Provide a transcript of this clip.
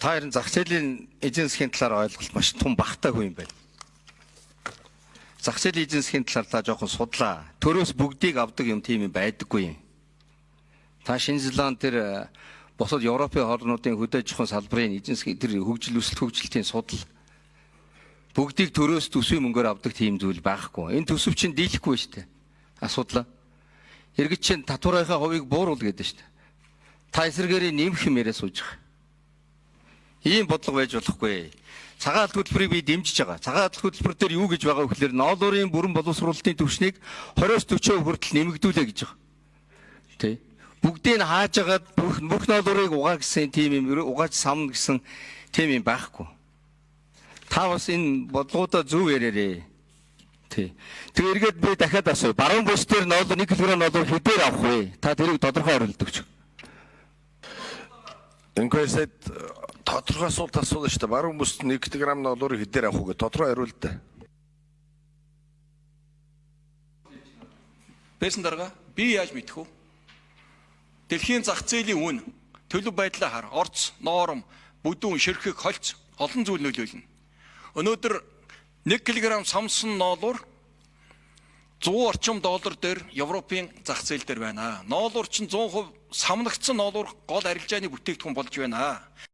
Та харин зах зээлийн эзэн засгийн талаар ойлголт маш том багтаагүй юм байна. Зах зээлийн эзэн засгийн талаар та жоохон судлаа. Төрөөс бүгдийг авдаг юм тийм юм байдаггүй юм. Та Шинэ Зеланд тэр бусад Европын орнуудын хөдөө аж ахуйн салбарын эзэн засгийн тэр хөгжилтийн судал бүгдийг төрөөс төсвийн мөнгөөр авдаг тийм зүйл байхгүй. Энэ төсөв чинь дийлэхгүй шүү дээ. Асуудал. Иргэд чинь татварынхаа хувийг бууруул гэдэг шүү дээ. Та эсэргээрээ нэмэх юм яриа сууж байгаа. Ийм бодлого байж болохгүй. Цагаат хөтөлбөрийг би дэмжиж байгаа. Цагаат хөтөлбөр дээр юу гэж байгаа вэ гэхээр ноолуурын бүрэн боловсруулалтын түвшнийг 20-40% хүртэл нэмэгдүүлээ гэж байгаа. Тэ. Бүгдийг нь хааж агаад бүх ноолуурыг угаа гэсэн тийм юм угааж самна гэсэн тийм юм байхгүй. Та бас энэ бодлогоодоо зөв яриарэ. Тэ. Тэгээ эргээд би дахиад асууя. Баруун бүс дээр ноолуур 1 кг ноолуур хэдээр авах вэ? Та тэрийг тодорхой хариулт өгч. Инквесэд тодорхой асуулт асуулаа шүү дээ. Баруун бүс 1 кг ноолуурыг хэдээр авах вэ? Тодорхой хариулт дээ. Бэсэн дарга би яаж мэдэх вэ? Дэлхийн зах зээлийн үн, төлөв байдлаа хар, орц, ноором, бүдүүн, ширхэг, холц олон зүйл нөлөөлнө. Өнөөдөр 1 кг самсан ноолуур 100 орчим доллар дээр Европын зах зээл дээр байна. Ноолуур чинь 100% самнагдсан ноолуур гол арилжааны бүтээгдэхүүн болж байна.